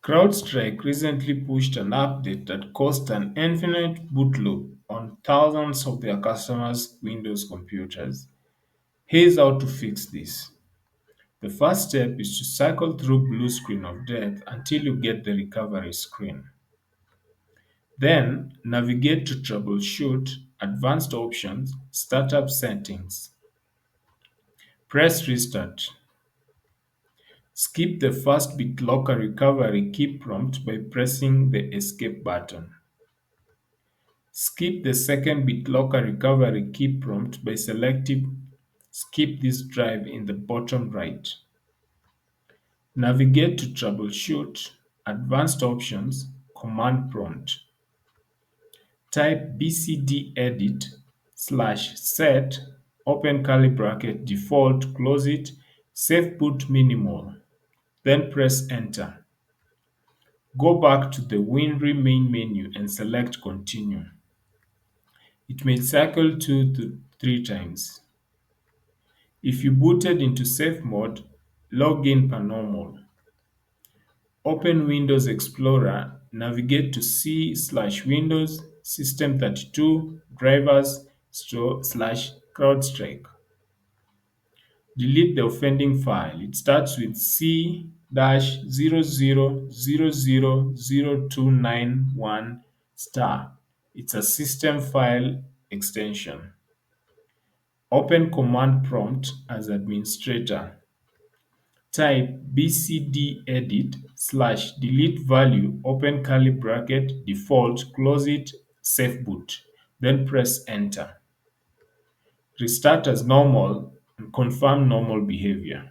Crowdstrike recently pushed an update that caused an infinite boot loop on thousands of their customers' Windows computers. Here's how to fix this. The first step is to cycle through blue screen of death until you get the recovery screen. Then navigate to Troubleshoot, Advanced Options, Startup Settings. Press Restart. Skip the first BitLocker recovery key prompt by pressing the Escape button. Skip the second BitLocker recovery key prompt by selecting Skip this drive in the bottom right. Navigate to Troubleshoot, Advanced Options, Command Prompt. Type bcdedit /set open curly bracket default close it safe boot minimal. Then press enter. Go back to the WinRe main menu and select continue. It may cycle 2 to 3 times. If you booted into safe mode, log in per normal. Open Windows Explorer, navigate to C/Windows System32 Drivers /CrowdStrike. Delete the offending file. It starts with C-00000291 star. It's a system file extension. Open Command Prompt as administrator. Type bcdedit /delete value open curly bracket default close it safe boot. Then press enter. Restart as normal and confirm normal behavior.